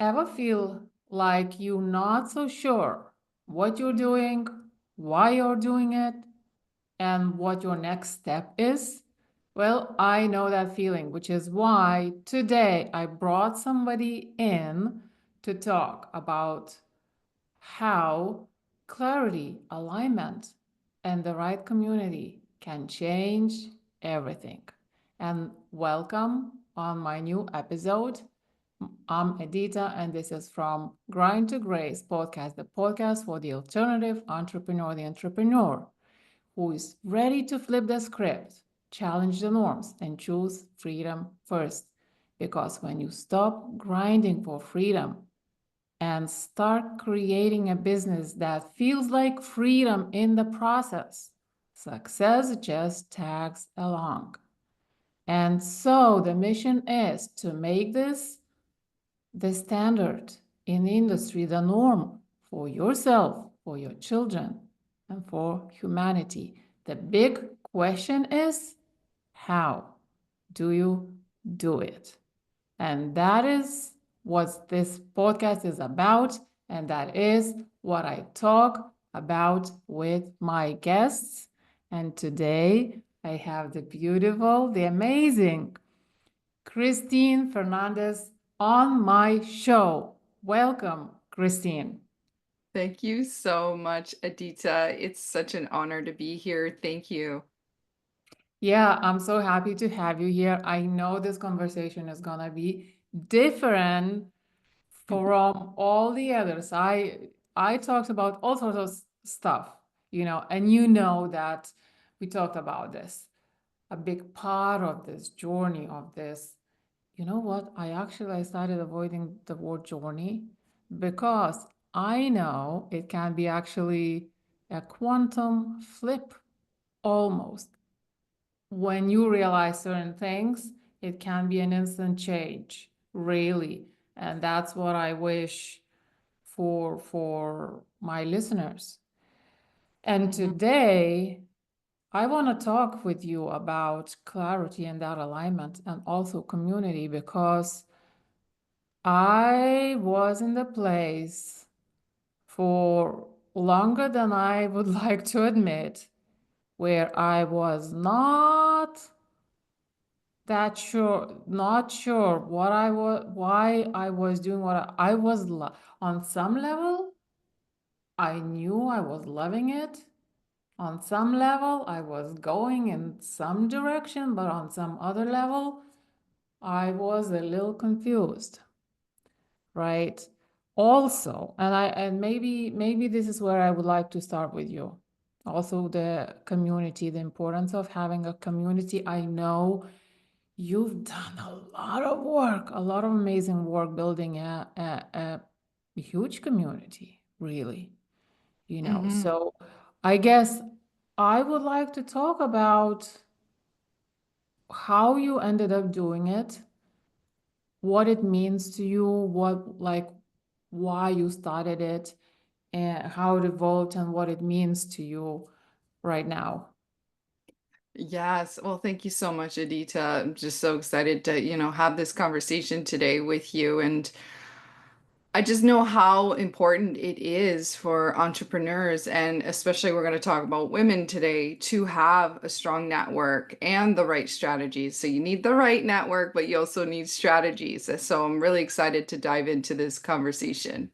Ever feel like you're not so sure what you're doing, why you're doing it, and what your next step is? Well, I know that feeling, which is why today I brought somebody in to talk about how clarity, alignment, and the right community can change everything. And welcome on my new episode. I'm Edita, and this is from Grind to Grace podcast, the podcast for the alternative entrepreneur, the entrepreneur who is ready to flip the script, challenge the norms, and choose freedom first. Because when you stop grinding for freedom and start creating a business that feels like freedom in the process, success just tags along. And so the mission is to make this the standard in the industry, the norm for yourself, for your children, and for humanity. The big question is how do you do it? And that is what this podcast is about. And that is what I talk about with my guests. And today I have the beautiful, the amazing Christine Fernandes on my show. Welcome, Christine. Thank you so much, Adita. It's such an honor to be here. Thank you. Yeah, I'm so happy to have you here. I know this conversation is gonna be different from all the others. I talked about all sorts of stuff, and you know that we talked about this. A big part of this journey of this. You know what? I started avoiding the word journey because I know it can be actually a quantum flip almost. When you realize certain things, it can be an instant change, really. And that's what I wish for my listeners. And Mhm. today, I want to talk with you about clarity and that alignment and also community because I was in the place for longer than I would like to admit, where I was not sure what I was, why I was doing what I was. On some level, I knew I was loving it. On some level, I was going in some direction, but on some other level, I was a little confused, right? Also, and maybe this is where I would like to start with you. Also, the community, the importance of having a community. I know you've done a lot of work, a lot of amazing work building a huge community, really, Mhm. So I guess I would like to talk about how you ended up doing it, what it means to you, why you started it, and how it evolved and what it means to you right now. Yes. Well, thank you so much, Adita. I'm just so excited to, have this conversation today with you. And I just know how important it is for entrepreneurs, and especially we're going to talk about women today, to have a strong network and the right strategies. So you need the right network, but you also need strategies. So I'm really excited to dive into this conversation.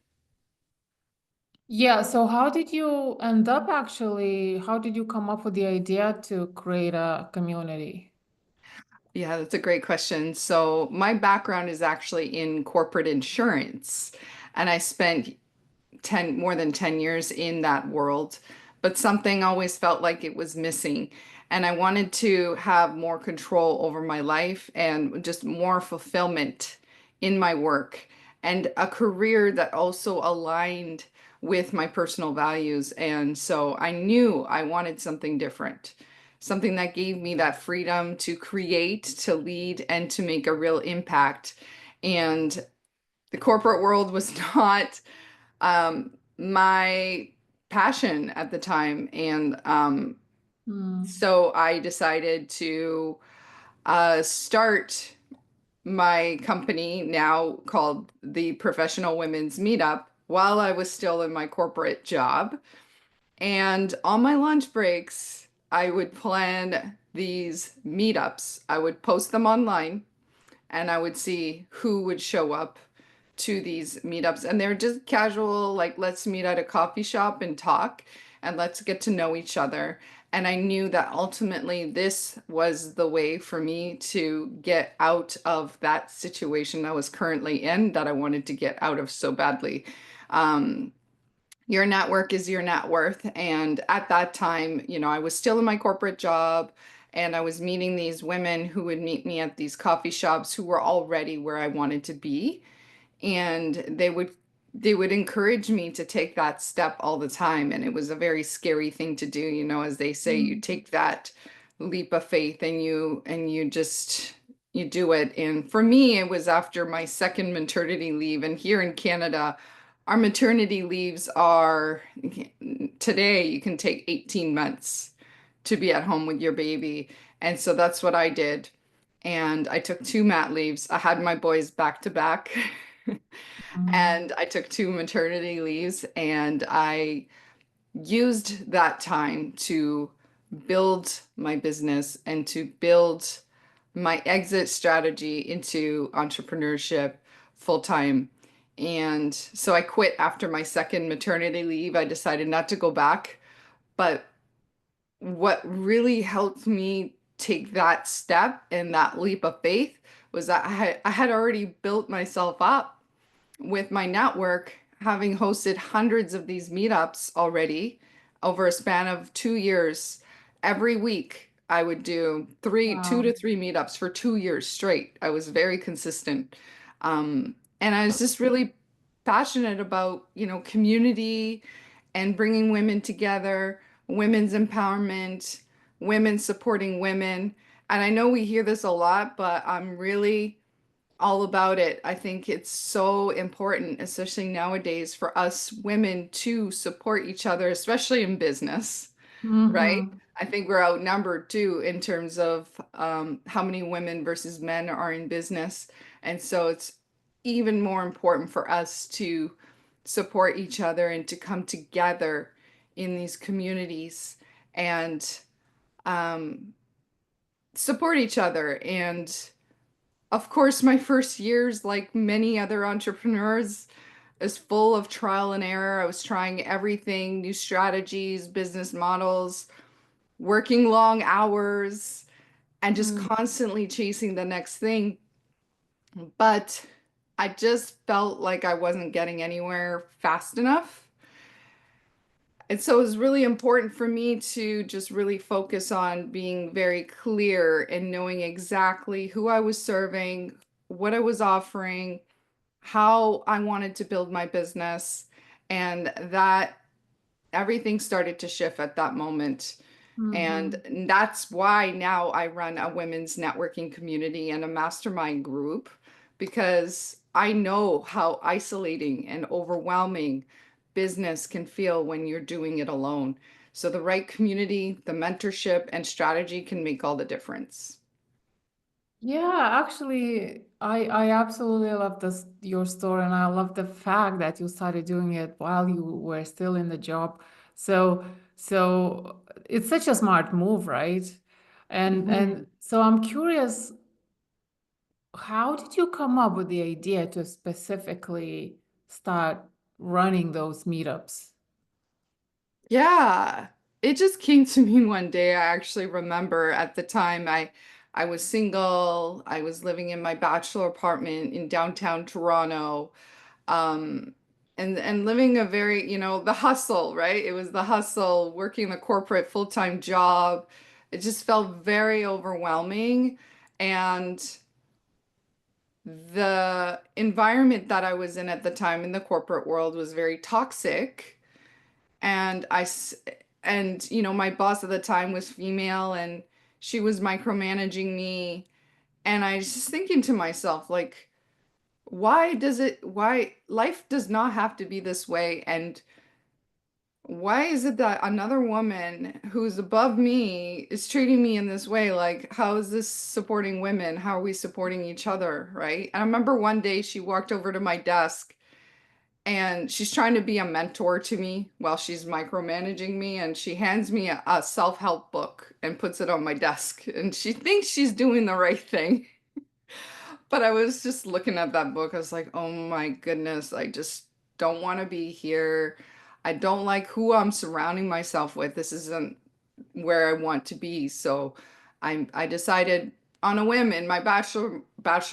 Yeah, so how did you end up actually? How did you come up with the idea to create a community? Yeah, that's a great question. So, my background is actually in corporate insurance, and I spent 10 more than 10 years in that world, but something always felt like it was missing. And I wanted to have more control over my life and just more fulfillment in my work and a career that also aligned with my personal values. And so I knew I wanted something different, something that gave me that freedom to create, to lead, and to make a real impact. And the corporate world was not my passion at the time. And Hmm. so I decided to start my company now called the Professional Women's Meetup while I was still in my corporate job. And on my lunch breaks, I would plan these meetups. I would post them online and I would see who would show up to these meetups. And they're just casual, like, let's meet at a coffee shop and talk and let's get to know each other. And I knew that ultimately this was the way for me to get out of that situation I was currently in that I wanted to get out of so badly. Um, your network is your net worth. And at that time, I was still in my corporate job and I was meeting these women who would meet me at these coffee shops who were already where I wanted to be. And they would encourage me to take that step all the time. And it was a very scary thing to do, as they say, you Mm. take that leap of faith and you just you do it. And for me, it was after my second maternity leave. And here in Canada, our maternity leaves are today you can take 18 months to be at home with your baby. And so that's what I did. And I took two mat leaves. I had my boys back to back. Mm. And I took two maternity leaves and I used that time to build my business and to build my exit strategy into entrepreneurship full time. And so I quit after my second maternity leave. I decided not to go back. But what really helped me take that step and that leap of faith was that I had already built myself up with my network, having hosted hundreds of these meetups already over a span of 2 years. Every week, I would do two Wow. to three meetups for 2 years straight. I was very consistent. And I was just really passionate about, community and bringing women together, women's empowerment, women supporting women. And I know we hear this a lot, but I'm really all about it. I think it's so important, especially nowadays, for us women to support each other, especially in business, right? Mm-hmm. I think we're outnumbered too in terms of how many women versus men are in business. And so it's even more important for us to support each other and to come together in these communities and um, support each other. And of course, my first years, like many other entrepreneurs, is full of trial and error. I was trying everything, new strategies, business models, working long hours, and just Mm. constantly chasing the next thing. But I just felt like I wasn't getting anywhere fast enough. And so it was really important for me to just really focus on being very clear and knowing exactly who I was serving, what I was offering, how I wanted to build my business, and that everything started to shift at that moment. Mm-hmm. And that's why now I run a women's networking community and a mastermind group because I know how isolating and overwhelming business can feel when you're doing it alone. So the right community, the mentorship, and strategy can make all the difference. Yeah, actually, I absolutely love this your story, and I love the fact that you started doing it while you were still in the job. So it's such a smart move, right? And Mhm. so I'm curious, how did you come up with the idea to specifically start running those meetups? Yeah, it just came to me one day. I actually remember at the time I was single. I was living in my bachelor apartment in downtown Toronto. Um and living a very, the hustle, right? It was the hustle, working the corporate full-time job. It just felt very overwhelming and the environment that I was in at the time in the corporate world was very toxic. And my boss at the time was female and she was micromanaging me. And I was just thinking to myself, like, why life does not have to be this way? And why is it that another woman who's above me is treating me in this way? Like, how is this supporting women? How are we supporting each other? Right. And I remember one day she walked over to my desk and she's trying to be a mentor to me while she's micromanaging me. And she hands me a self-help book and puts it on my desk. And she thinks she's doing the right thing. But I was just looking at that book. I was like, oh my goodness, I just don't want to be here. I don't like who I'm surrounding myself with. This isn't where I want to be. So I decided on a whim in my bachelor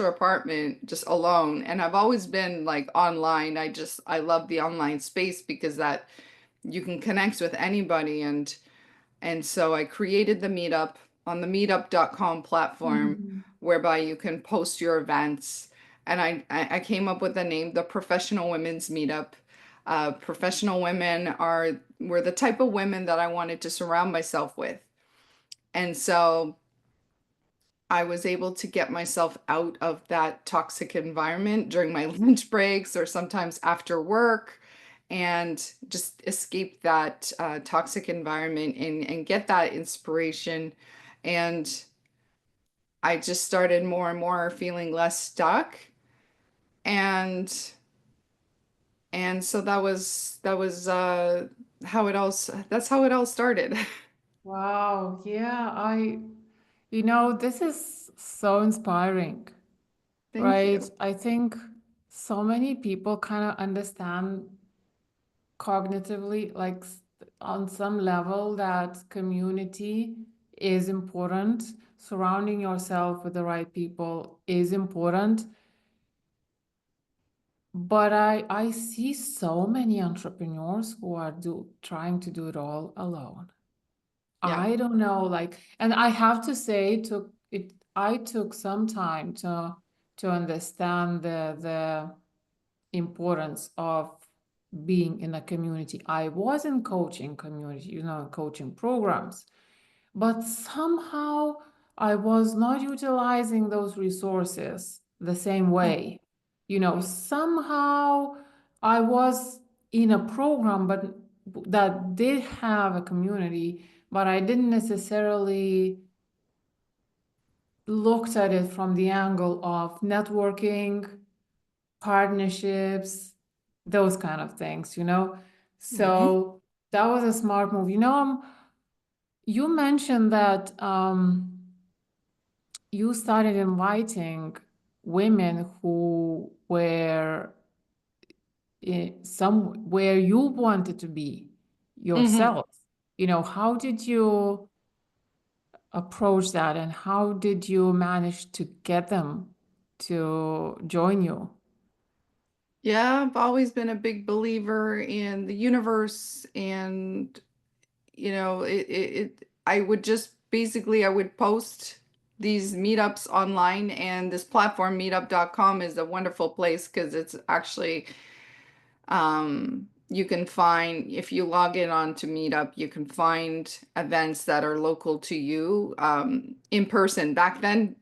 apartment just alone. And I've always been like online. I love the online space because that you can connect with anybody and so I created the meetup on the meetup.com platform Mhm. whereby you can post your events. And I came up with the name, the Professional Women's Meetup. Professional women were the type of women that I wanted to surround myself with. And so I was able to get myself out of that toxic environment during my lunch breaks or sometimes after work and just escape that toxic environment and get that inspiration. And I just started more and more feeling less stuck. And so that was how it all that's how it all started. Wow, yeah, this is so inspiring, Thank right? you. I think so many people kind of understand cognitively, like on some level, that community is important. Surrounding yourself with the right people is important. But I see so many entrepreneurs who are trying to do it all alone. Yeah. I don't know, like, and I have to say, I took some time to understand the importance of being in a community. I was in coaching community, coaching programs, but somehow I was not utilizing those resources the same way. Somehow I was in a program, but that did have a community, but I didn't necessarily looked at it from the angle of networking, partnerships, those kind of things. Mhm. So that was a smart move. You mentioned that you started inviting women who were somewhere you wanted to be Mhm. yourself. How did you approach that, and how did you manage to get them to join you? Yeah, I've always been a big believer in the universe and I would just basically I would post these meetups online and this platform meetup.com is a wonderful place because it's actually you can find, if you log in onto Meetup, you can find events that are local to you in person. Back then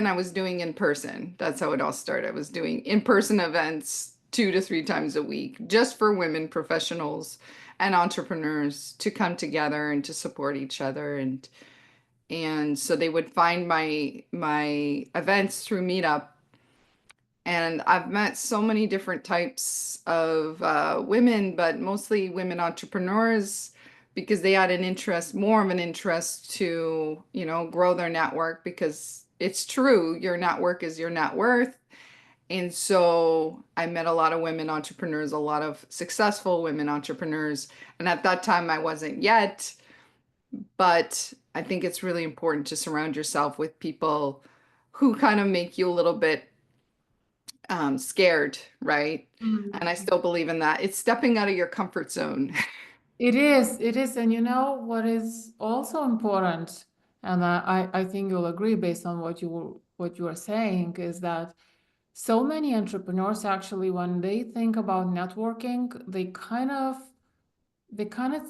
I was doing in person. That's how it all started. I was doing in-person events 2 to 3 times a week just for women professionals and entrepreneurs to come together and to support each other and so they would find my events through Meetup and I've met so many different types of women, but mostly women entrepreneurs because they had more of an interest to, grow their network because it's true, your network is your net worth. And so I met a lot of women entrepreneurs, a lot of successful women entrepreneurs. And at that time, I wasn't yet, but I think it's really important to surround yourself with people who kind of make you a little bit scared, right? And I Mm. still believe in that. It's stepping out of your comfort zone. It is. And you know what is also important, and I think you'll agree based on what you are saying, is that so many entrepreneurs actually, when they think about networking, they kind of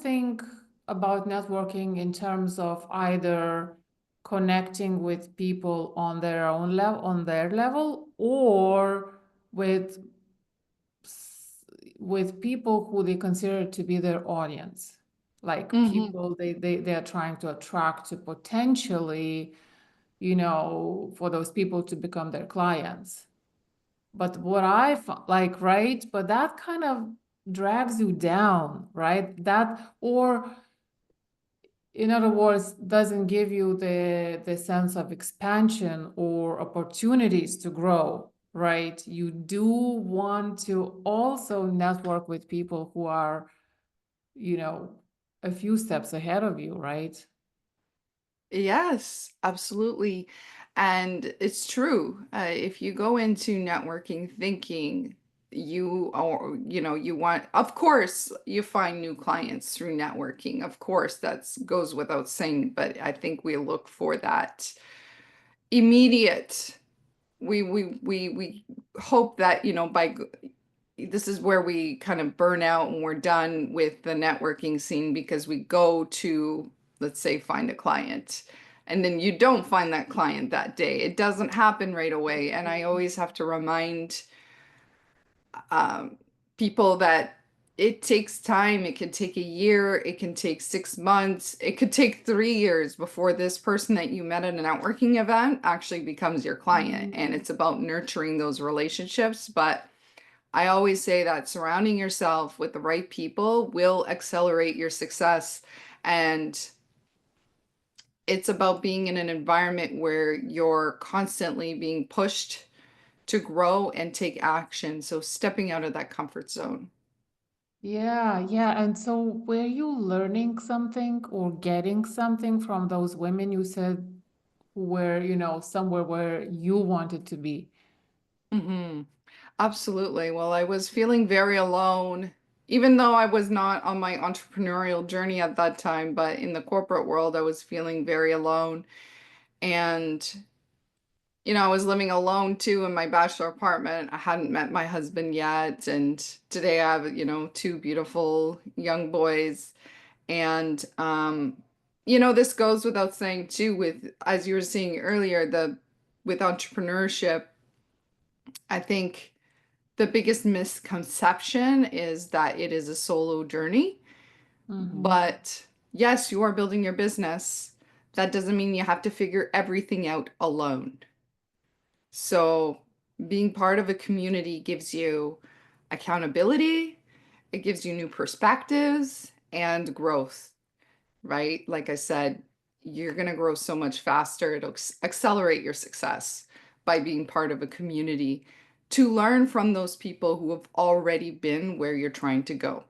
think about networking in terms of either connecting with people on their level, or with with people who they consider to be their audience, like Hmm. people they are trying to attract to potentially, for those people to become their clients. But what like, right? But that kind of drags you down, right? Or in other words, doesn't give you the sense of expansion or opportunities to grow, right? You do want to also network with people who are, you know, a few steps ahead of you, right? Yes, absolutely. And it's true. If you go into networking thinking you want, of course, you find new clients through networking. Of course, that's goes without saying, but I think we look for that immediate. We hope that, this is where we kind of burn out and we're done with the networking scene because we go to, let's say, find a client. And then you don't find that client that day. It doesn't happen right away. And I always have to remind um, people that it takes time. It could take a year, it can take 6 months, it could take 3 years before this person that you met at a networking event actually becomes your client. And Mm. it's about nurturing those relationships. But I always say that surrounding yourself with the right people will accelerate your success. And it's about being in an environment where you're constantly being pushed to grow and take action. So stepping out of that comfort zone. Yeah, yeah. And so were you learning something or getting something from those women you said who were, somewhere where you wanted to be? Hmm. Absolutely. Well, I was feeling very alone, even though I was not on my entrepreneurial journey at that time, but in the corporate world, I was feeling very alone. And I was living alone too in my bachelor apartment. I hadn't met my husband yet. And today I have, two beautiful young boys. And, this goes without saying too, with, as you were saying earlier, with entrepreneurship, I think the biggest misconception is that it is a solo journey. Mm-hmm. But yes, you are building your business. That doesn't mean you have to figure everything out alone. So, being part of a community gives you accountability, it gives you new perspectives and growth, right? Like I said, you're going to grow so much faster. It'll accelerate your success by being part of a community to learn from those people who have already been where you're trying to go.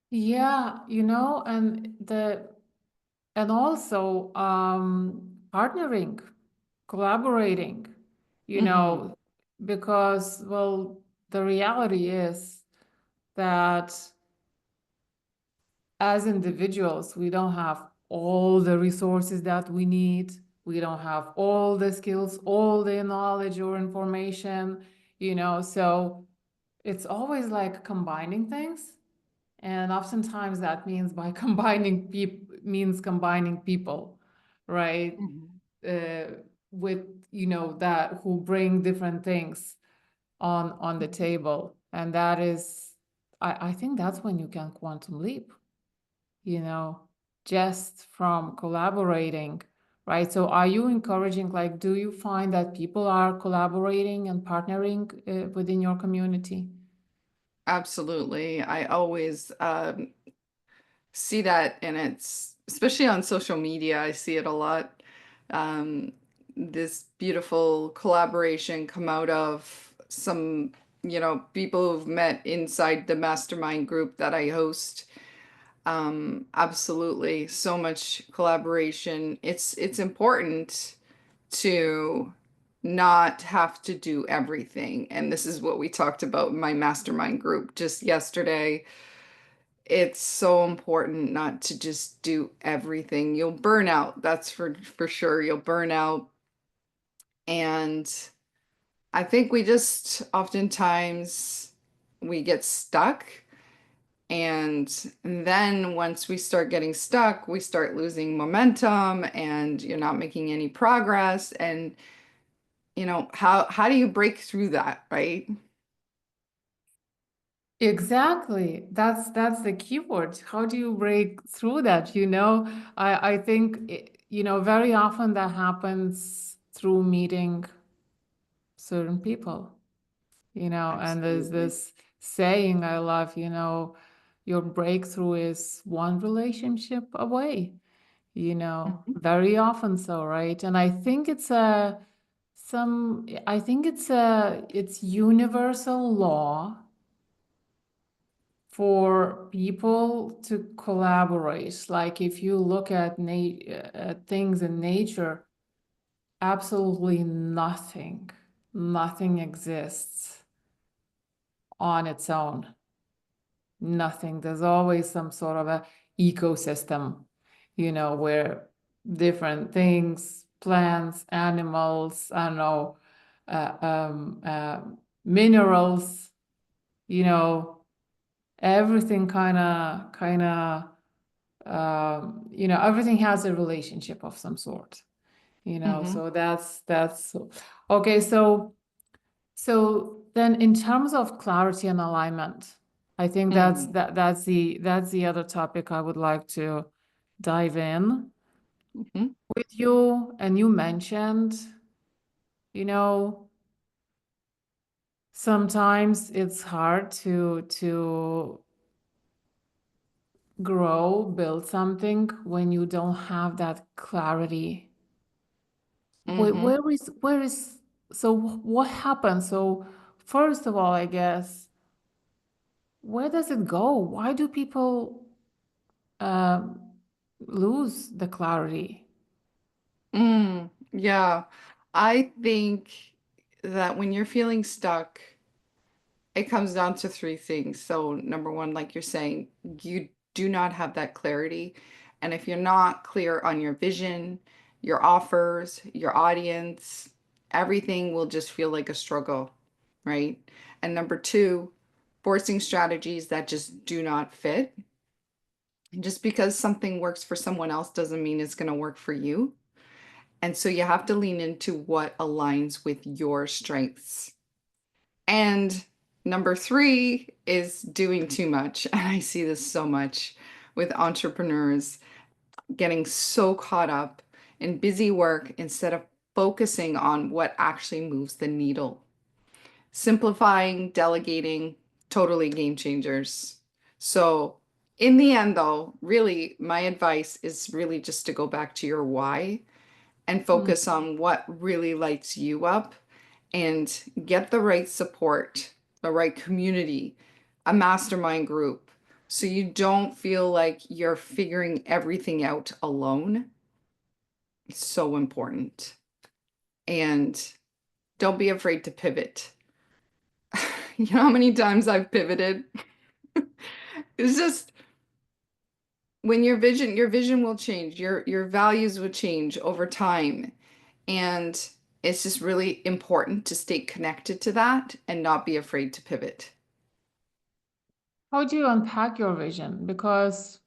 Yeah, and also partnering, collaborating, you Hmm. know, because well, the reality is that as individuals, we don't have all the resources that we need. We don't have all the skills, all the knowledge or information, so it's always like combining things. And oftentimes that means by combining people, right? Hmm. With, that who bring different things on the table. And that is, I think that's when you can quantum leap, you know, just from collaborating, right? So are you encouraging, like, do you find that people are collaborating and partnering within your community? Absolutely. I always see that, and it's especially on social media, I see it a lot. Um, this beautiful collaboration come out of some, people who've met inside the mastermind group that I host. Absolutely, so much collaboration. It's important to not have to do everything. And this is what we talked about in my mastermind group just yesterday. It's so important not to just do everything. You'll burn out, that's for sure. You'll burn out. And I think we just oftentimes we get stuck. And then once we start getting stuck, we start losing momentum and you're not making any progress. And how do you break through that, right? Exactly. That's the keyword. How do you break through that? I think very often that happens through meeting certain people. And there's Absolutely. this saying I love, your breakthrough is one relationship away, Mhm. very often so, right? And I think it's universal law for people to collaborate. Like if you look at things in nature, absolutely nothing exists on its own. Nothing. There's always some sort of a ecosystem, where different things, plants, animals, I don't know, uh, um, uh, minerals, you know, everything everything has a relationship of some sort, Mhm. so that's okay. So then in terms of clarity and alignment, I think Mm. that's the other topic I would like to dive in Mhm. with you. And you mentioned, you know, sometimes it's hard to grow, build something when you don't have that clarity. Mhm. Where is so what happens? So first of all, I guess, where does it go? Why do people um, lose the clarity? Yeah. I think that when you're feeling stuck, it comes down to three things. So, number one, like you're saying, you do not have that clarity. And if you're not clear on your vision, your offers, your audience, everything will just feel like a struggle, right? And number two, forcing strategies that just do not fit. Just because something works for someone else doesn't mean it's going to work for you. And so you have to lean into what aligns with your strengths. And number three is doing too much. And I see this so much with entrepreneurs getting so caught up in busy work instead of focusing on what actually moves the needle. Simplifying, delegating, totally game changers. So, in the end, though, really, my advice is really just to go back to your why and Mm. focus on what really lights you up and get the right support, the right community, a mastermind group, so you don't feel like you're figuring everything out alone. It's so important. And don't be afraid to pivot. You know how many times I've pivoted? It's just when your vision will change, your values will change over time. And it's just really important to stay connected to that and not be afraid to pivot. How do you unpack your vision? Because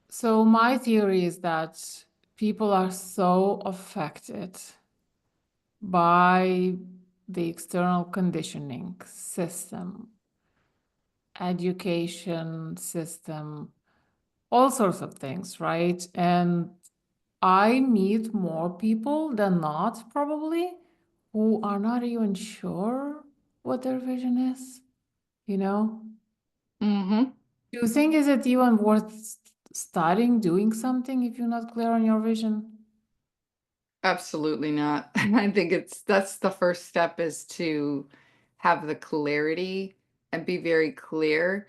so my theory is that people are so affected by the external conditioning system, education system, all sorts of things, right? And I meet more people than not, probably, who are not even sure what their vision is, you know? Hmm. Do you think is it even worth starting doing something if you're not clear on your vision? Absolutely not. I think that's the first step is to have the clarity and be very clear.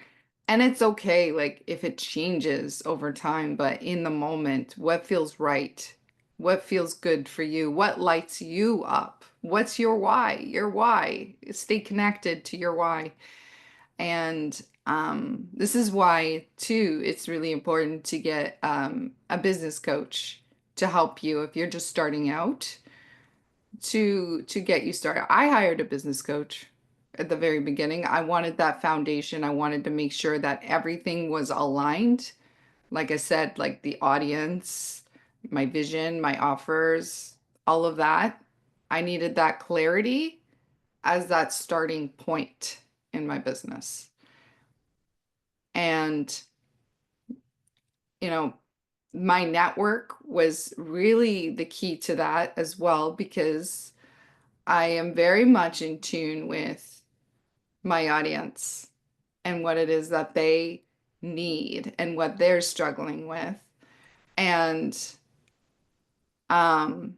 And it's okay, like if it changes over time, but in the moment, what feels right? What feels good for you? What lights you up? What's your why? Your why. Stay connected to your why. And this is why, too, it's really important to get a business coach to help you if you're just starting out to get you started. I hired a business coach at the very beginning. I wanted that foundation. I wanted to make sure that everything was aligned. Like I said, like the audience, my vision, my offers, all of that. I needed that clarity as that starting point. in my business. And, you know, my network was really the key to that as well, because I am very much in tune with my audience and what it is that they need and what they're struggling with. And um,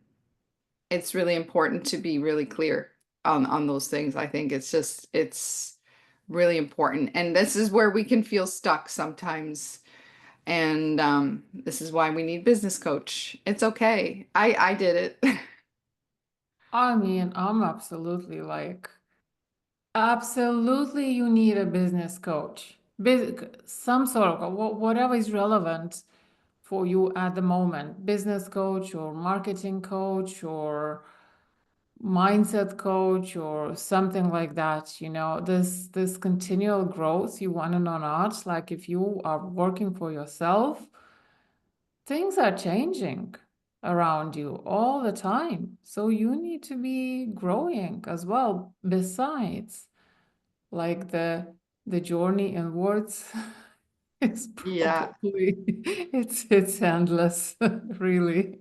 it's really important to be really clear on those things. I think it's really important. And this is where we can feel stuck sometimes. And this is why we need business coach. It's okay. I did it. I mean, I'm absolutely like, absolutely, you need a business coach. Some sort of whatever is relevant for you at the moment, business coach or marketing coach or mindset coach or something like that. This continual growth you want to know, not like if you are working for yourself, things are changing around you all the time, so you need to be growing as well, besides like the journey inwards is Yeah. probably it's endless, really.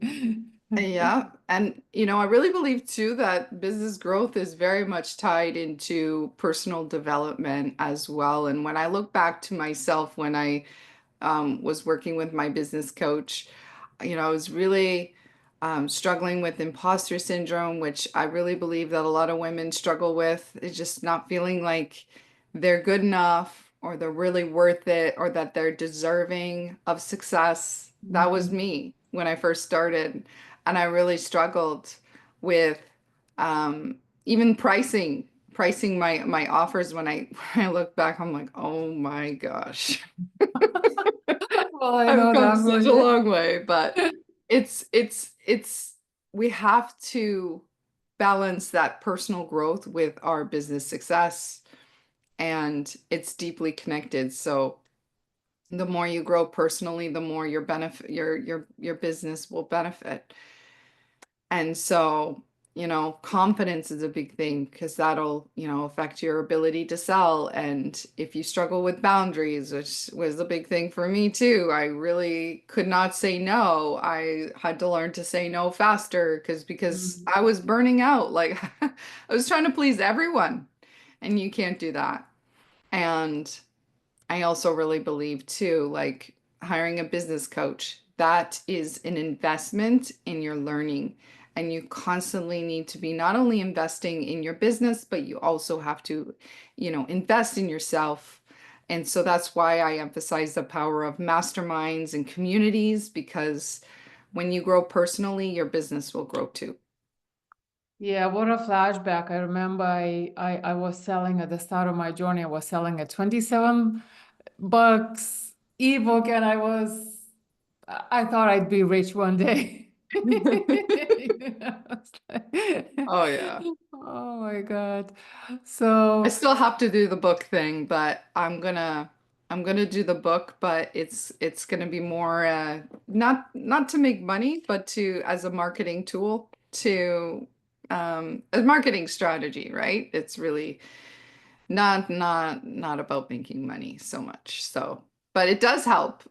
Yeah. And, I really believe too that business growth is very much tied into personal development as well. And when I look back to myself when I was working with my business coach, I was really struggling with imposter syndrome, which I really believe that a lot of women struggle with. It's just not feeling like they're good enough or they're really worth it or that they're deserving of success. That was Mhm. me when I first started. And I really struggled with even pricing my offers when I when I look back, I'm like, oh my gosh. Well, I I've know come that such a feeling. long way, but it's we have to balance that personal growth with our business success, and it's deeply connected. So the more you grow personally, the more your business will benefit. And so, confidence is a big thing because that'll, affect your ability to sell. And if you struggle with boundaries, which was a big thing for me too, I really could not say no. I had to learn to say no faster because Mm. I was burning out. Like I was trying to please everyone, and you can't do that. And I also really believe too, like hiring a business coach, that is an investment in your learning. And you constantly need to be not only investing in your business, but you also have to, invest in yourself. And so that's why I emphasize the power of masterminds and communities, because when you grow personally, your business will grow too. Yeah, what a flashback. I remember I was selling at the start of my journey, I was selling a 27 bucks ebook, and I thought I'd be rich one day. It's like, Oh, yeah. oh my God. I So still have to do the book thing, but I'm gonna do the book, but it's gonna be more not to make money, but to as a marketing tool to a marketing strategy, right? It's really not about making money so much. So, but it does help.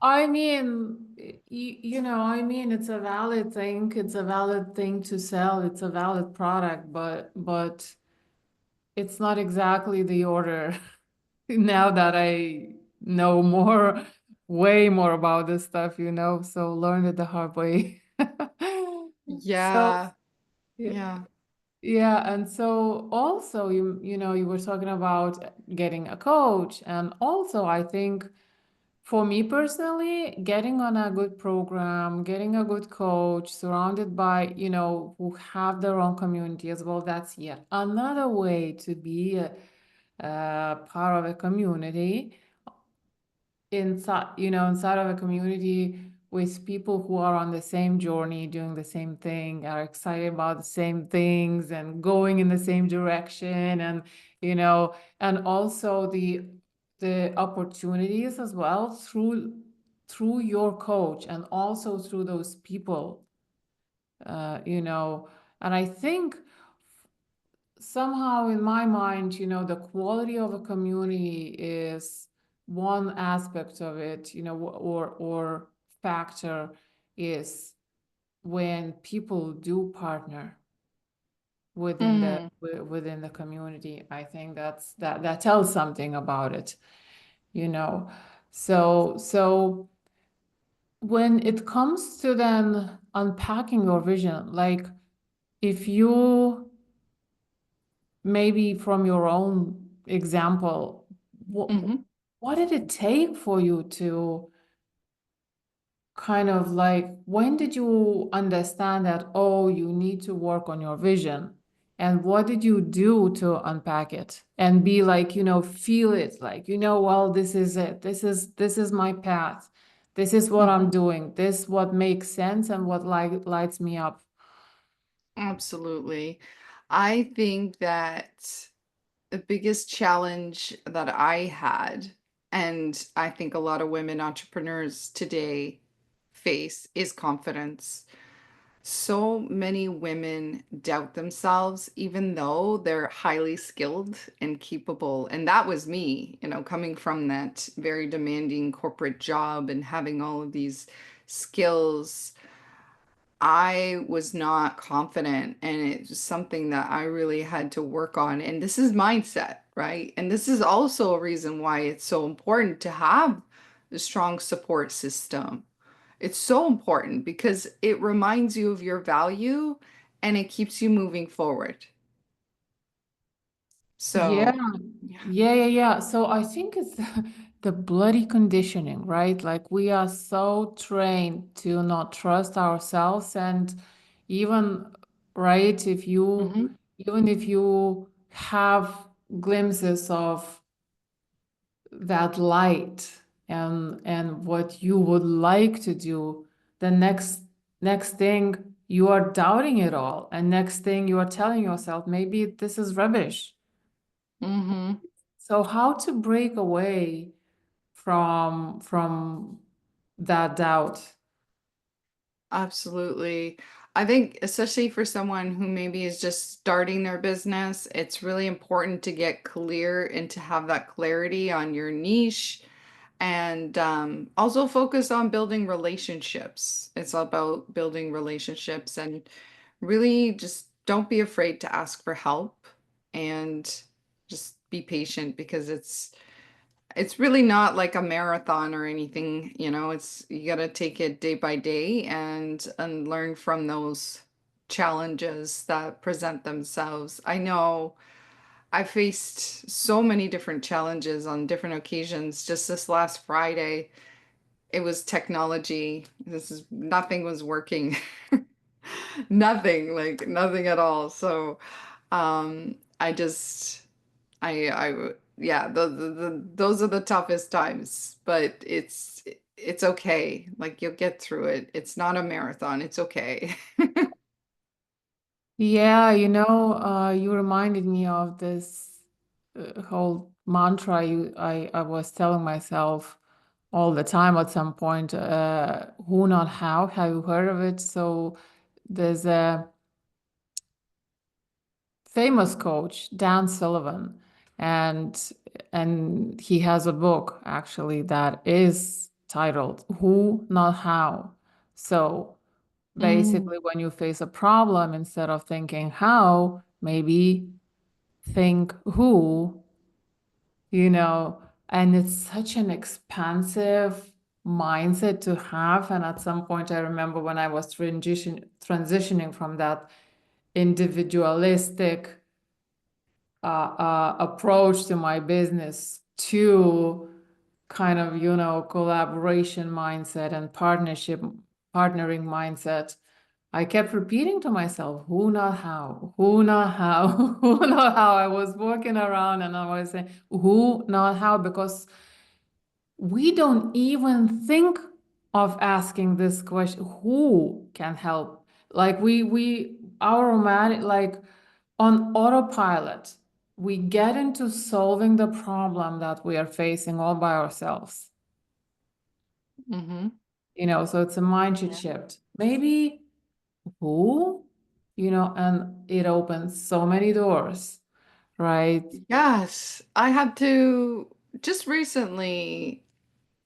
I mean, I mean, it's a valid thing. It's a valid thing to sell. It's a valid product, but it's not exactly the order. Now that I know more, way more about this stuff, so learned it the hard way. So Yeah, yeah, yeah. yeah, and so also you were talking about getting a coach, and also I think for me personally, getting on a good program, getting a good coach, surrounded by, who have their own community as well, that's yet another way to be a part of a community, inside of a community with people who are on the same journey, doing the same thing, are excited about the same things and going in the same direction, and also the opportunities as well through your coach and also through those people, uh, you know, and I think somehow in my mind, the quality of a community is one aspect of it, or factor is when people do partner Mm, within the community. I think that tells something about it, you know. So when it comes to then unpacking your vision, like if you maybe from your own example, mhm. what did it take for you to kind of like, when did you understand that, oh, you need to work on your vision? And what did you do to unpack it and be like, feel it like, well, this is it. This is my path. This is what I'm Mhm. doing. This what makes sense and what lights me up. Absolutely. I think that the biggest challenge that I had, and I think a lot of women entrepreneurs today face, is confidence. So many women doubt themselves, even though they're highly skilled and capable. And that was me, coming from that very demanding corporate job and having all of these skills. I was not confident, and it's something that I really had to work on. And this is mindset, right? And this is also a reason why it's so important to have a strong support system. It's so important because it reminds you of your value and it keeps you moving forward. Yeah, So, yeah. yeah. So I think it's the bloody conditioning, right? Like we are so trained to not trust ourselves, and even, right, Mhm. even if you have glimpses of that light and what you would like to do, the next thing you are doubting it all, and next thing you are telling yourself, maybe this is rubbish. Mhm. So how to break away from that doubt? Absolutely. I think, especially for someone who maybe is just starting their business, it's really important to get clear and to have that clarity on your niche and also focus on building relationships. It's all about building relationships and really just don't be afraid to ask for help and just be patient because it's really not like a marathon or anything, it's you got to take it day by day and learn from those challenges that present themselves. I know I faced so many different challenges on different occasions. Just this last Friday, it was technology. This is nothing was working. Nothing, like nothing at all. So, I just yeah, those are the toughest times, but it's okay. Like you'll get through it. It's not a marathon. It's okay. Yeah, you reminded me of this whole mantra I was telling myself all the time at some point, who not how. Have you heard of it? So there's a famous coach, Dan Sullivan, and and he has a book actually that is titled Who Not How. So Mm, basically, when you face a problem, instead of thinking how, maybe think who, and it's such an expansive mindset to have. And at some point, I remember when I was transitioning from that individualistic approach to my business to kind of, collaboration mindset and partnering mindset. I kept repeating to myself, who not how, who not how, who not how. I was walking around and I was saying, who not how, because we don't even think of asking this question, who can help? Like our romantic, like on autopilot, we get into solving the problem that we are facing all by ourselves. mm-hmm. So it's a mindset Yeah. shift. Maybe who? and it opens so many doors, right? Yes, I had to just recently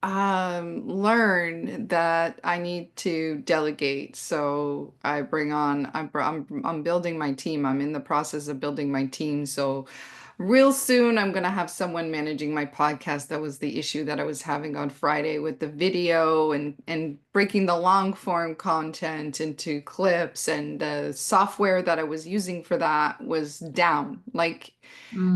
learn that I need to delegate. So I bring on, I'm building my team. I'm in the process of building my team. So real soon I'm gonna have someone managing my podcast. That was the issue that I was having on Friday with the video and breaking the long form content into clips, and the software that I was using for that was down.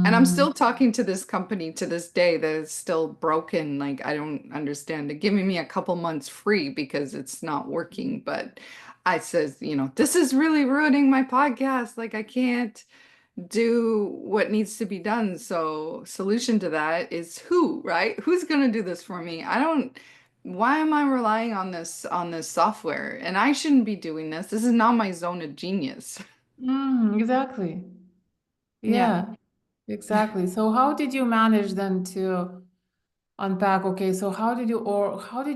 And I'm Mm, still talking to this company to this day that is still broken. Like, I don't understand. They're giving me a couple months free because it's not working. But I says, this is really ruining my podcast. Like, I can't do what needs to be done. So, solution to that is who, right? Who's going to do this for me? Why am I relying on this software? And I shouldn't be doing this. This is not my zone of genius. exactly. Yeah. Yeah, exactly. So how did you manage then to unpack? Okay, so how did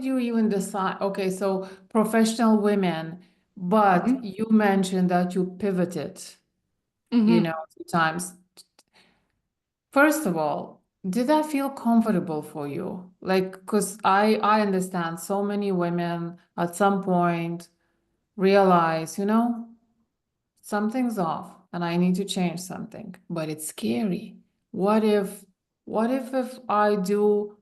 you even decide? Okay, so professional women, but hmm you mentioned that you pivoted, hmm 2 times. First of all, did that feel comfortable for you? Like, because I understand so many women at some point realize, something's off and I need to change something, but it's scary. What if, if I do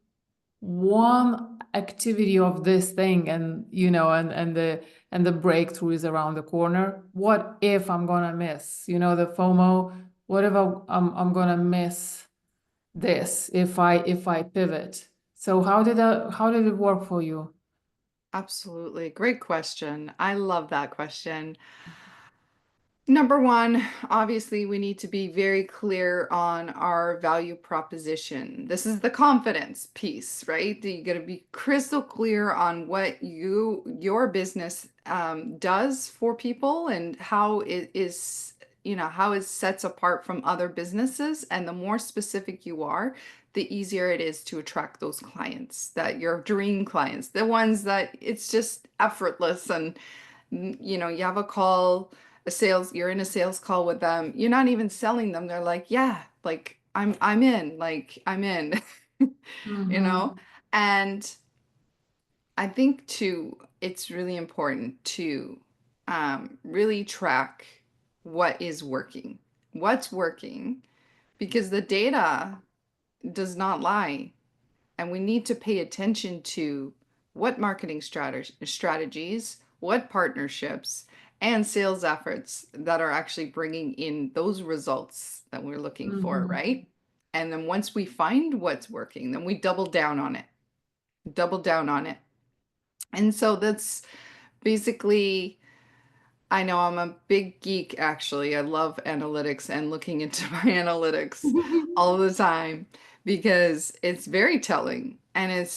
one activity of this thing and and the breakthrough is around the corner? What if I'm gonna miss, the FOMO? What if I'm gonna miss this if I pivot? So how did it work for you? Absolutely. Great question. I love that question. Number one, obviously, we need to be very clear on our value proposition. This is the confidence piece, right? You got to be crystal clear on what your business does for people and how it is, how it sets apart from other businesses. And the more specific you are, the easier it is to attract those clients, that your dream clients, the ones that it's just effortless and you have a call, you're in a sales call with them. You're not even selling them. They're like, yeah, like I'm in, like I'm in, you know? Mm-hmm. And I think too, it's really important to really track what is working, what's working, because the data does not lie. And we need to pay attention to what marketing strategies, what partnerships, and sales efforts that are actually bringing in those results that we're looking for, Mm-hmm. right? And then once we find what's working, then we double down on it, double down on it. And so that's basically, I know I'm a big geek actually. I love analytics and looking into my analytics all the time because it's very telling. And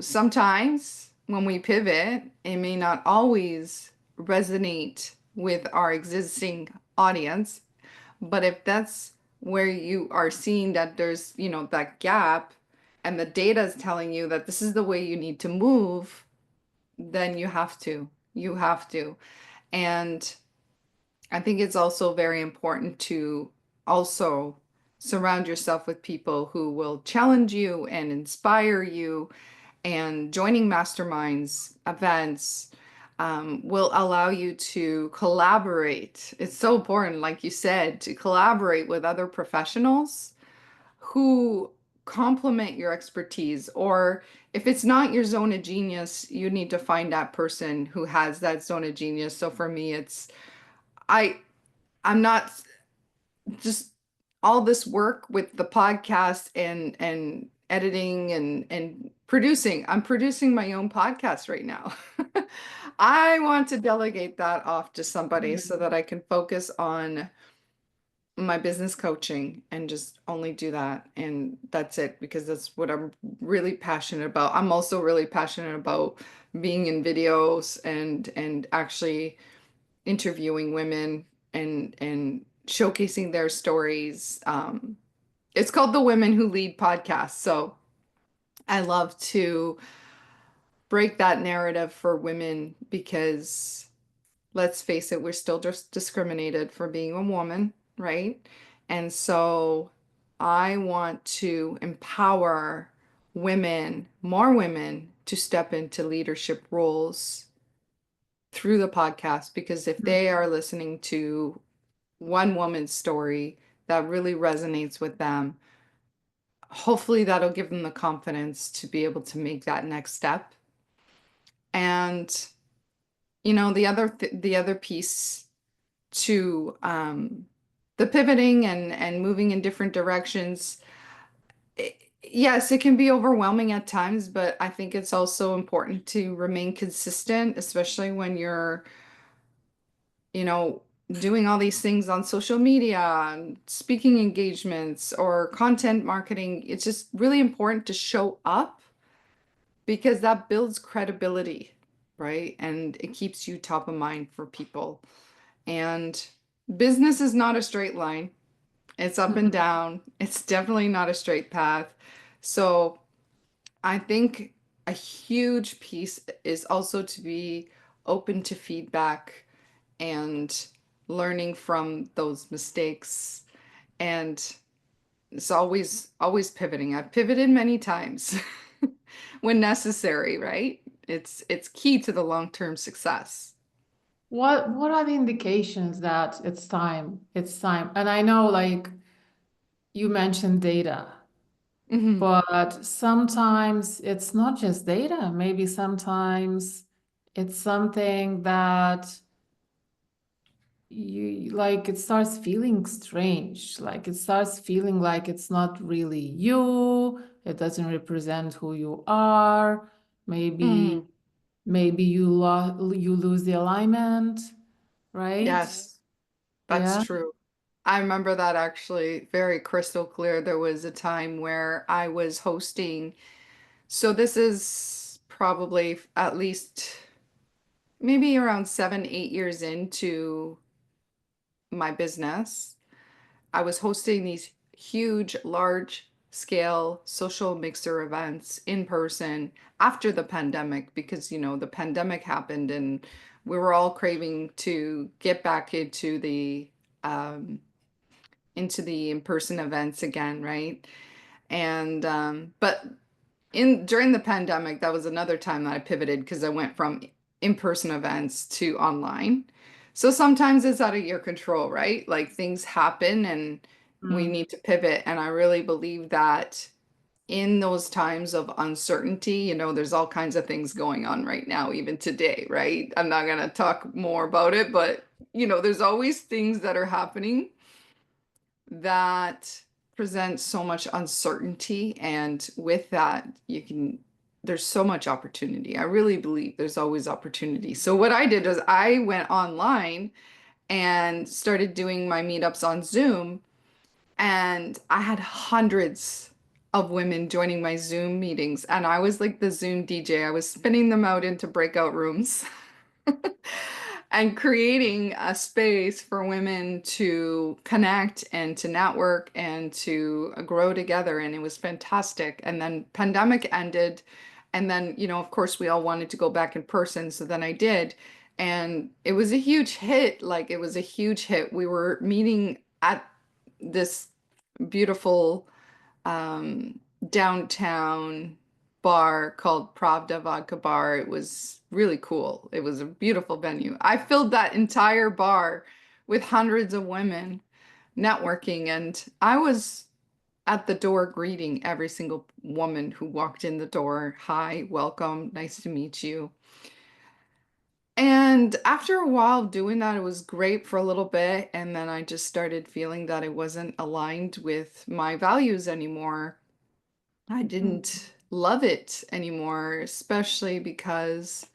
sometimes when we pivot, it may not always resonate with our existing audience. But if that's where you are seeing that there's, that gap and the data is telling you that this is the way you need to move, then you have to. You have to. And I think it's also very important to also surround yourself with people who will challenge you and inspire you. And joining masterminds, events, will allow you to collaborate. It's so important, like you said, to collaborate with other professionals who complement your expertise. Or if it's not your zone of genius, you need to find that person who has that zone of genius. So for me, I I'm not just all this work with the podcast and editing and producing. I'm producing my own podcast right now. I want to delegate that off to somebody so that I can focus on my business coaching and just only do that. And that's it, because that's what I'm really passionate about. I'm also really passionate about being in videos and actually interviewing women and showcasing their stories. It's called the Women Who Lead podcast. So I love to break that narrative for women because let's face it, we're still just discriminated for being a woman, right? And so I want to empower women, more women, to step into leadership roles through the podcast because if they are listening to one woman's story that really resonates with them, hopefully that'll give them the confidence to be able to make that next step. And the other piece to the pivoting and moving in different directions. Yes, it can be overwhelming at times, but I think it's also important to remain consistent, especially when you're, you know, doing all these things on social media, and speaking engagements, or content marketing. It's just really important to show up because that builds credibility, right? And it keeps you top of mind for people. And business is not a straight line. It's up and down. It's definitely not a straight path. So I think a huge piece is also to be open to feedback and learning from those mistakes. And it's always pivoting. I've pivoted many times when necessary, right? It's key to the long-term success. What are the indications that it's time? It's time. And I know like you mentioned data, Mhm. but sometimes it's not just data. Maybe sometimes it's something that you like it starts feeling strange. Like it starts feeling like it's not really you. It doesn't represent who you are. Maybe Mhm. you lose the alignment, right? Yes, that's Yeah. true. I remember that actually very crystal clear. There was a time where I was hosting. So this is probably at least maybe around 7, 8 years into my business. I was hosting these huge, large scale social mixer events in person after the pandemic because, the pandemic happened and we were all craving to get back um, into the in-person events again, right? And but in during the pandemic, that was another time that I pivoted because I went from in-person events to online. So sometimes it's out of your control, right? Like things happen and we Mm. need to pivot. And I really believe that in those times of uncertainty, there's all kinds of things going on right now, even today, right? I'm not going to talk more about it, but there's always things that are happening that presents so much uncertainty. And with that, there's so much opportunity. I really believe there's always opportunity. So what I did is I went online and started doing my meetups on Zoom, and I had hundreds of women joining my Zoom meetings, and I was like the Zoom DJ. I was spinning them out into breakout rooms. And creating a space for women to connect and to network and to grow together. And it was fantastic. And then pandemic ended. And then, of course, we all wanted to go back in person. So then I did. And it was a huge hit. Like it was a huge hit. We were meeting at this beautiful downtown bar called Pravda Vodka Bar. It was really cool. It was a beautiful venue. I filled that entire bar with hundreds of women networking, and I was at the door greeting every single woman who walked in the door. Hi, welcome, nice to meet you. And after a while doing that, it was great for a little bit. And then I just started feeling that it wasn't aligned with my values anymore. I didn't love it anymore, especially because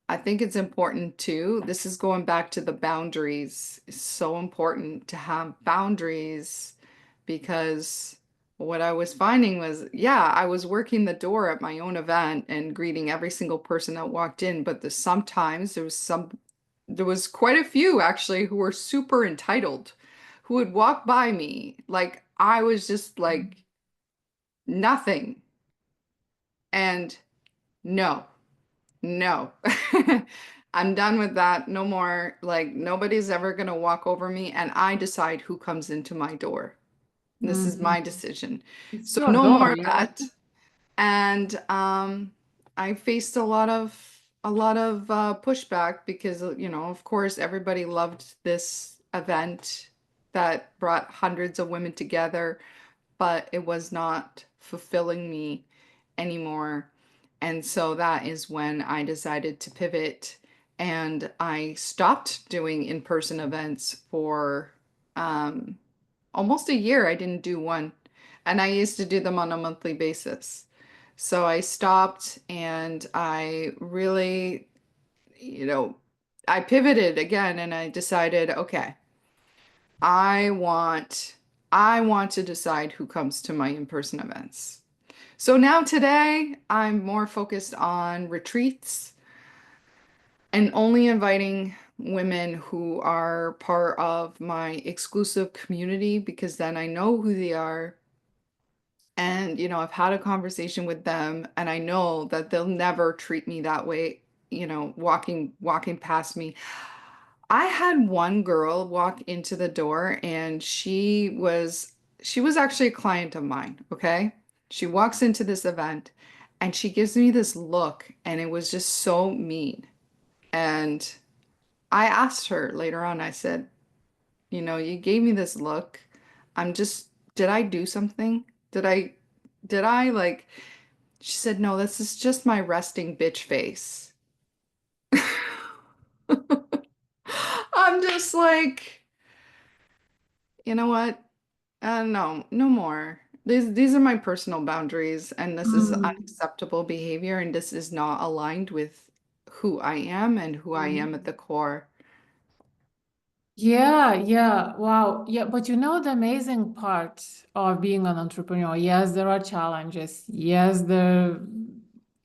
I think it's important too. This is going back to the boundaries. It's so important to have boundaries because what I was finding was, yeah, I was working the door at my own event and greeting every single person that walked in, but sometimes there was quite a few actually who were super entitled, who would walk by me like I was just like nothing. And no, no. I'm done with that. No more. Like, nobody's ever going to walk over me, and I decide who comes into my door. This is Mhm. my decision. It's So, your no more door, of yeah. that. And I faced a lot of pushback because, of course, everybody loved this event that brought hundreds of women together, but it was not fulfilling me anymore. And so that is when I decided to pivot and I stopped doing in-person events for um, almost a year. I didn't do one. And I used to do them on a monthly basis. So I stopped and I really, you know, I pivoted again and I decided, okay, I want I want to decide who comes to my in-person events. So now today, I'm more focused on retreats and only inviting women who are part of my exclusive community because then I know who they are. And, I've had a conversation with them and I know that they'll never treat me that way, walking past me. I had one girl walk into the door and she was actually a client of mine, okay? She walks into this event and she gives me this look and it was just so mean. And I asked her later on, I said, you gave me this look. Did I do something? Did I like, she said, no, this is just my resting bitch face. I'm just like, you know what? No, no more. These are my personal boundaries, and this is Mm. unacceptable behavior, and this is not aligned with who I am and who I am at the core. Yeah, yeah. Wow. Yeah, but you know the amazing part of being an entrepreneur, yes, there are challenges. Yes, there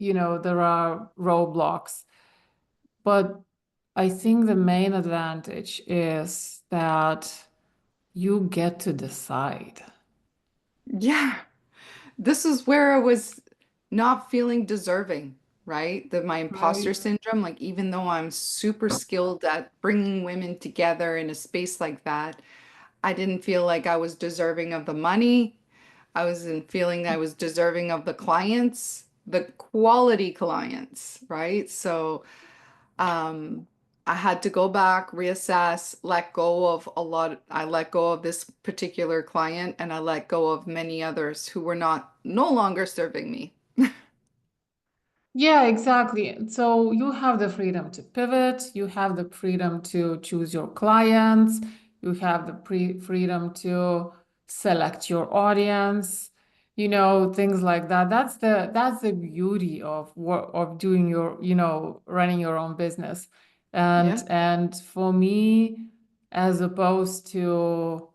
are roadblocks. But I think the main advantage is that you get to decide, Yeah, this is where I was not feeling deserving, right? My right? imposter syndrome, like even though I'm super skilled at bringing women together in a space like that, I didn't feel like I was deserving of the money. I wasn't feeling I was deserving of the clients, the quality clients, right? So um, I had to go back, reassess, let go of a lot. I let go of this particular client and I let go of many others who were no longer serving me. Yeah, exactly. And so you have the freedom to pivot, you have the freedom to choose your clients, you have the freedom to select your audience, things like that. That's the beauty of doing running your own business. And Yeah. and for me, as opposed to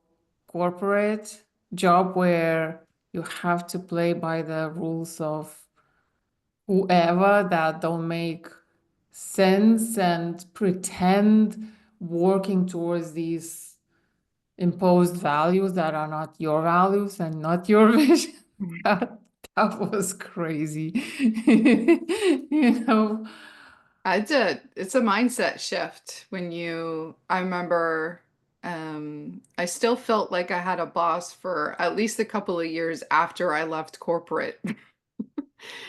corporate job where you have to play by the rules of whoever that don't make sense and pretend working towards these imposed values that are not your values and not your vision. That, that was crazy. You know? It's a mindset shift I remember I still felt like I had a boss for at least a couple of years after I left corporate.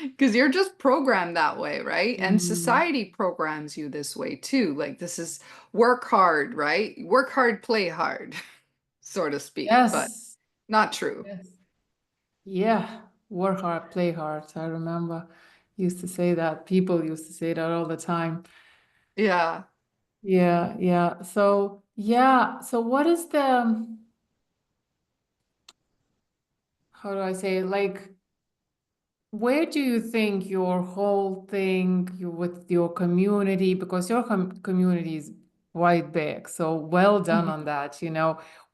Because you're just programmed that way, right? And Mm, society programs you this way too. Like this is work hard, right? Work hard, play hard, so to speak, but yes. not true. Yes. Yeah. Work hard, play hard. I remember used to say that. People used to say that all the time. Yeah. Yeah, yeah. So, yeah. So what is how do I say it? Like, where do you think your whole thing with your community, because your community is quite big, so well done Mhm. on that.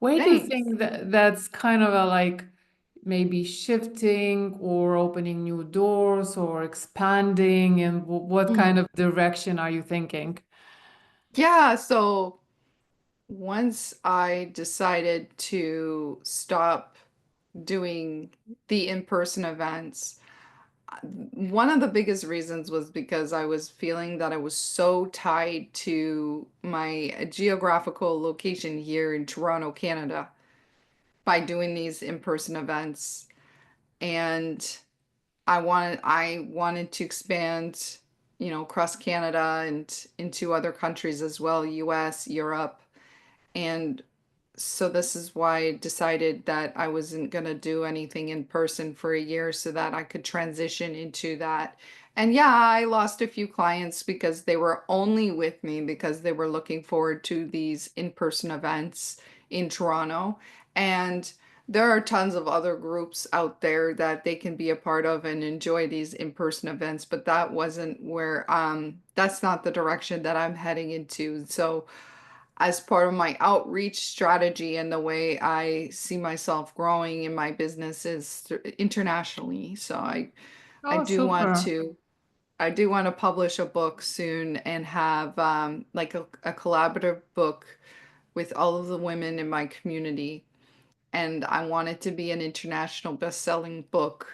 Where do you Thanks. think that's kind of a like maybe shifting or opening new doors or expanding, and what kind Mhm. of direction are you thinking? Yeah, so once I decided to stop doing the in-person events, one of the biggest reasons was because I was feeling that I was so tied to my geographical location here in Toronto, Canada, by doing these in-person events. And I wanted to expand, across Canada and into other countries as well, US, Europe. And so this is why I decided that I wasn't going to do anything in person for a year so that I could transition into that. And yeah, I lost a few clients because they were only with me because they were looking forward to these in-person events in Toronto. And there are tons of other groups out there that they can be a part of and enjoy these in-person events, but that wasn't where that's not the direction that I'm heading into. So as part of my outreach strategy and the way I see myself growing in my business is internationally. So I Oh, do want super. to I do want to publish a book soon and have like a collaborative book with all of the women in my community. And I want it to be an international best-selling book.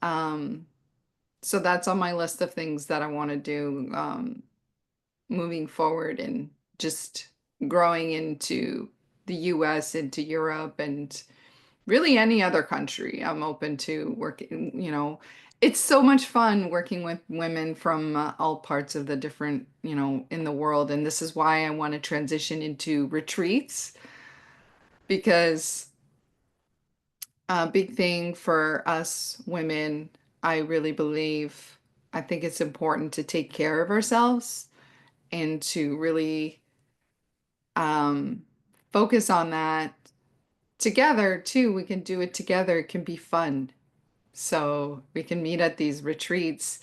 Um, so that's on my list of things that I want to do. Moving forward and just growing into the US, into Europe, and really any other country. I'm open to working, it's so much fun working with women from all parts of the different, in the world. And this is why I want to transition into retreats because a big thing for us women, I really believe, I think it's important to take care of ourselves and to really um, focus on that together too. We can do it together. It can be fun. So we can meet at these retreats.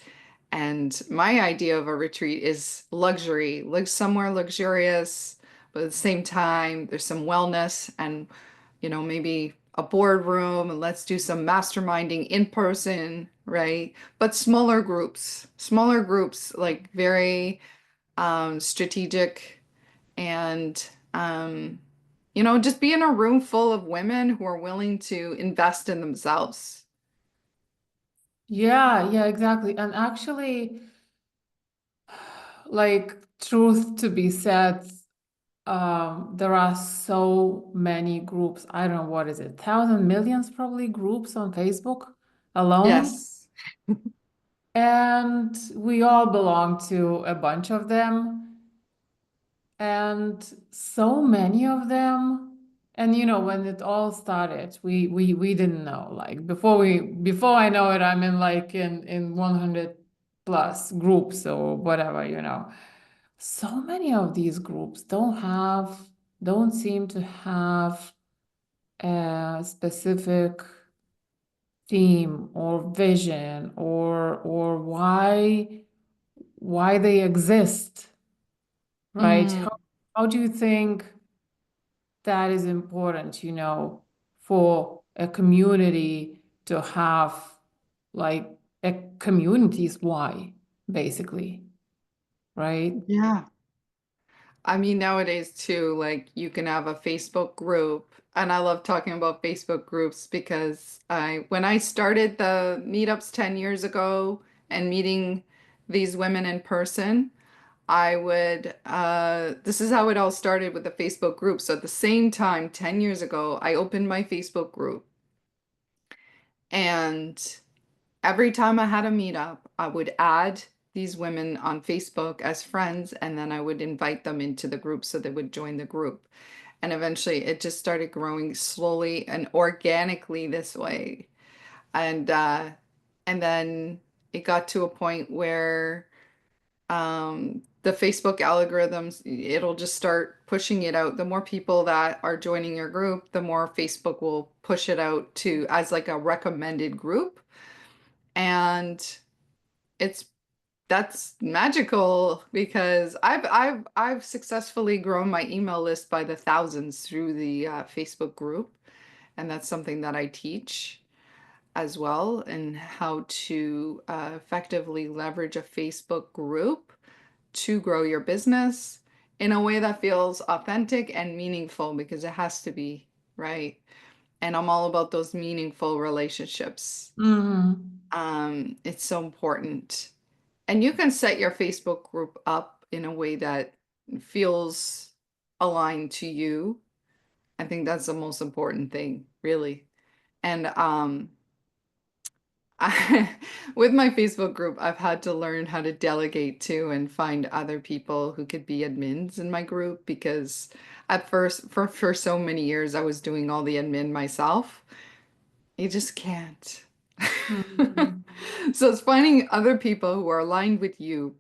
And my idea of a retreat is luxury, like somewhere luxurious, but at the same time, there's some wellness and, maybe a boardroom and let's do some masterminding in person, right? But smaller groups, like very strategic and just be in a room full of women who are willing to invest in themselves. Yeah, yeah, exactly. And actually, like, truth to be said, there are so many groups. I don't know, what is it, thousand millions probably groups on Facebook alone. Yes. And we all belong to a bunch of them. And so many of them, and when it all started, we didn't know. Like before I know it, I'm in like in 100 plus groups or whatever. So many of these groups don't seem to have a specific theme or vision or why they exist, right? Mm, How do you think that is important, for a community to have like a community's why, basically, right? yeah. I mean, nowadays too, like you can have a Facebook group, and I love talking about Facebook groups because when I started the meetups 10 years ago and meeting these women in person, this is how it all started with the Facebook group. So at the same time, 10 years ago, I opened my Facebook group and every time I had a meetup, I would add these women on Facebook as friends, and then I would invite them into the group so they would join the group. And eventually it just started growing slowly and organically this way. And and then it got to a point where the Facebook algorithms, it'll just start pushing it out. The more people that are joining your group, the more Facebook will push it out to as like a recommended group. And it's that's magical because I've successfully grown my email list by the thousands through the Facebook group, and that's something that I teach as well, and how to effectively leverage a Facebook group to grow your business in a way that feels authentic and meaningful because it has to be, right? And I'm all about those meaningful relationships. Hmm. It's so important. And you can set your Facebook group up in a way that feels aligned to you. I think that's the most important thing, really. And I, with my Facebook group, I've had to learn how to delegate too and find other people who could be admins in my group because at first, for so many years, I was doing all the admin myself. You just can't. Mhm. So it's finding other people who are aligned with you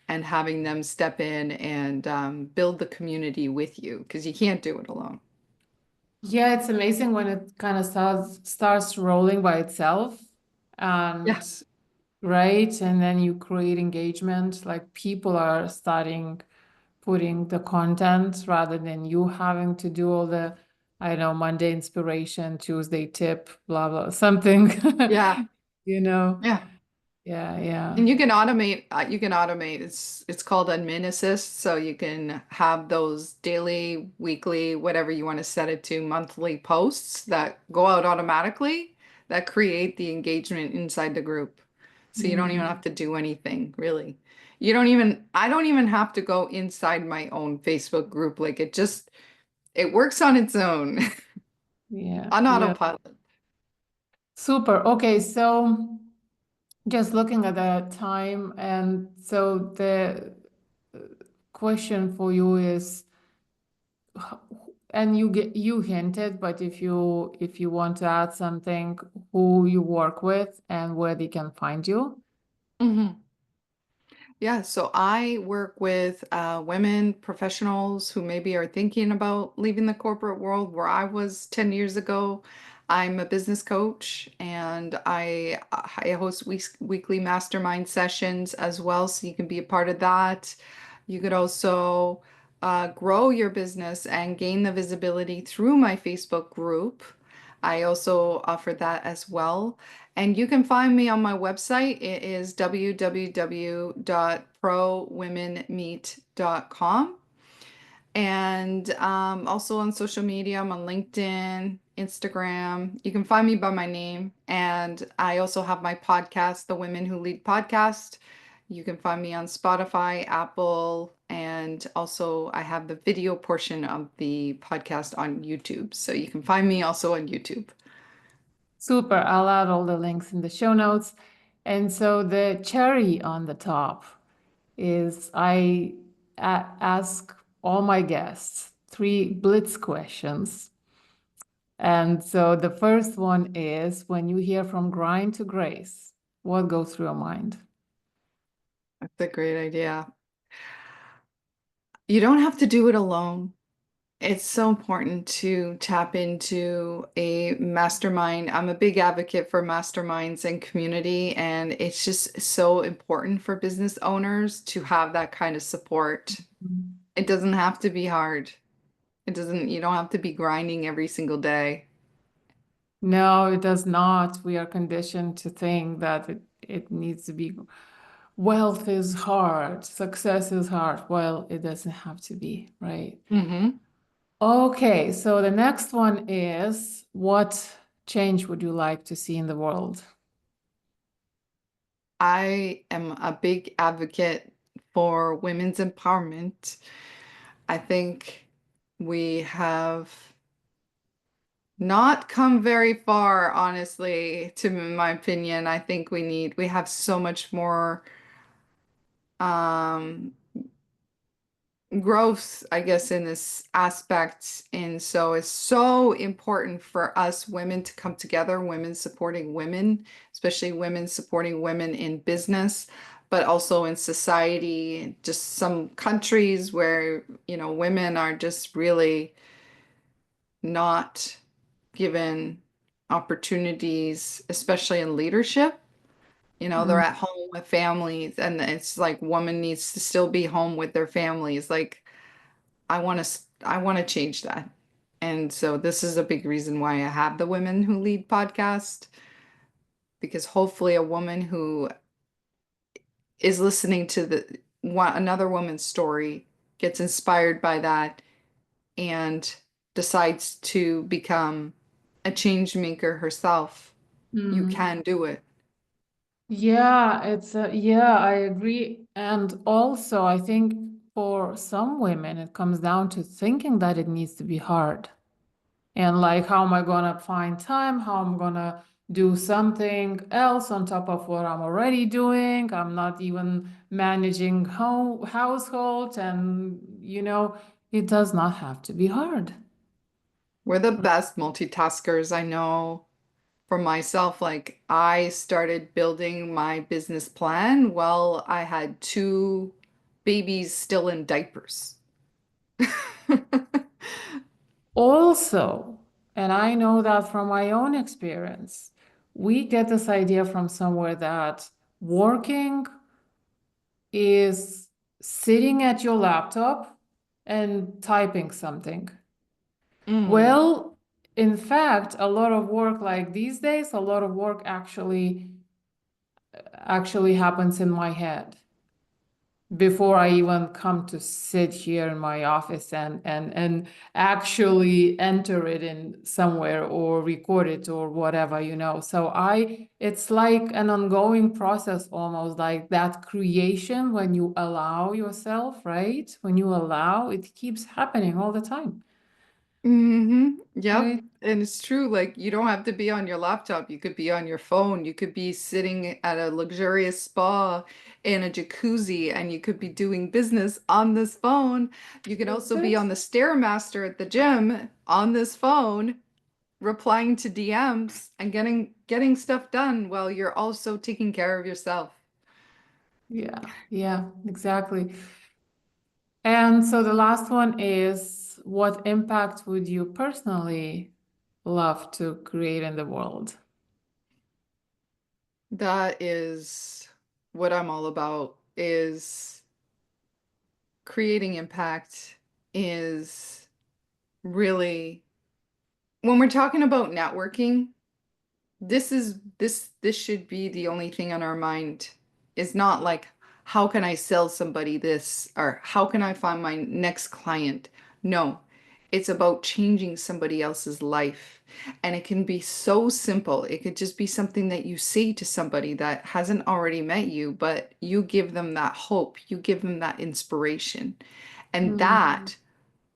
and having them step in and build the community with you because you can't do it alone. Yeah, it's amazing when it kind of starts rolling by itself. And Yes. right, and then you create engagement, like people are starting putting the content rather than you having to do all the, I don't know, Monday inspiration, Tuesday tip, blah blah, something. Yeah. You know? Yeah. Yeah, yeah. And you can automate, it's called admin assist, so you can have those daily, weekly, whatever you want to set it to, monthly posts that go out automatically that create the engagement inside the group. So you don't even Mm, have to do anything, really. I don't even have to go inside my own Facebook group. Like it works on its own yeah, on yeah. autopilot. Super. Okay, so just looking at the time, and so the question for you is, and you hinted, but if you want to add something, who you work with and where they can find you. Mhm. Yeah, so I work with women professionals who maybe are thinking about leaving the corporate world where I was 10 years ago. I'm a business coach and I host weekly mastermind sessions as well, so you can be a part of that. You could also grow your business and gain the visibility through my Facebook group. I also offer that as well. And you can find me on my website. It is www.prowomenmeet.com. And also on social media, I'm on LinkedIn, Instagram. You can find me by my name. And I also have my podcast, the Women Who Lead podcast. You can find me on Spotify, Apple, and also I have the video portion of the podcast on YouTube. So you can find me also on YouTube. Super. I'll add all the links in the show notes. And so the cherry on the top is ask all my guests three blitz questions. And so the first one is, when you hear from grind to grace, what goes through your mind? That's a great idea. You don't have to do it alone. It's so important to tap into a mastermind. I'm a big advocate for masterminds and community, and it's just so important for business owners to have that kind of support. It doesn't have to be hard. You don't have to be grinding every single day. No, it does not. We are conditioned to think that it needs to be wealth is hard, success is hard. Well, it doesn't have to be, right? Hmm. Okay, so the next one is, what change would you like to see in the world? I am a big advocate for women's empowerment. I think we have not come very far, honestly, to my opinion. I think we have so much more um, growth, I guess, in this aspect. And so it's so important for us women to come together, women supporting women, especially women supporting women in business, but also in society, just some countries where, women are just really not given opportunities, especially in leadership. They're Mm, at home with families, and it's like woman needs to still be home with their families. Like I want to change that. And so this is a big reason why I have the Women Who Lead podcast, because hopefully a woman who is listening to another woman's story gets inspired by that and decides to become a change maker herself. You mm. can do it. Yeah, yeah, I agree. And also, I think for some women, it comes down to thinking that it needs to be hard. And like, how am I gonna find time? How am I gonna do something else on top of what I'm already doing? I'm not even managing household, and it does not have to be hard. We're the best multitaskers. I know for myself, like I started building my business plan while I had two babies still in diapers. Also, and I know that from my own experience, we get this idea from somewhere that working is sitting at your laptop and typing something. Mm. Well, in fact, a lot of work like these days, a lot of work actually happens in my head before I even come to sit here in my office and actually enter it in somewhere or record it or whatever. So it's like an ongoing process, almost like that creation when you allow yourself, right? When you allow, it keeps happening all the time, Yep. right? And it's true. Like you don't have to be on your laptop. You could be on your phone. You could be sitting at a luxurious spa in a jacuzzi and you could be doing business on this phone. You could That's also be it. on the Stairmaster at the gym on this phone, replying to DMs and getting stuff done while you're also taking care of yourself. Yeah, yeah, exactly. And so the last one is, what impact would you personally love to create in the world? That is what I'm all about is creating impact is really when we're talking about networking, this should be the only thing on our mind. Is not like how can I sell somebody this or how can I find my next client? No, it's about changing somebody else's life. And it can be so simple. It could just be something that you say to somebody that hasn't already met you, but you give them that hope, you give them that inspiration. And Mm, that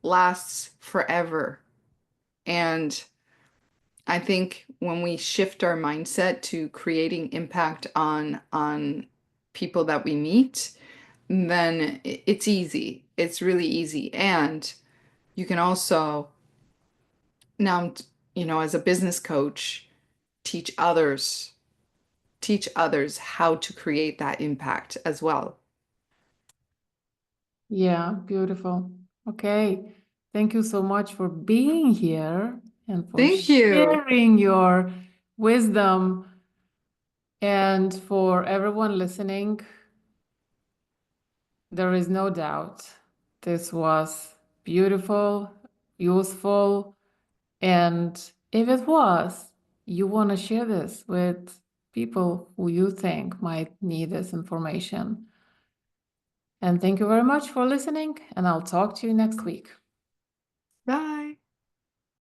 lasts forever. And I think when we shift our mindset to creating impact on people that we meet, then it's easy. It's really easy. And you can also now, as a business coach, teach others, teach others how to create that impact as well. yeah, beautiful. Okay. Thank you so much for being here and for Thank you. sharing your wisdom. And for everyone listening, there is no doubt this was beautiful, useful. And if it was, you want to share this with people who you think might need this information. And thank you very much for listening, and I'll talk to you next week. Bye.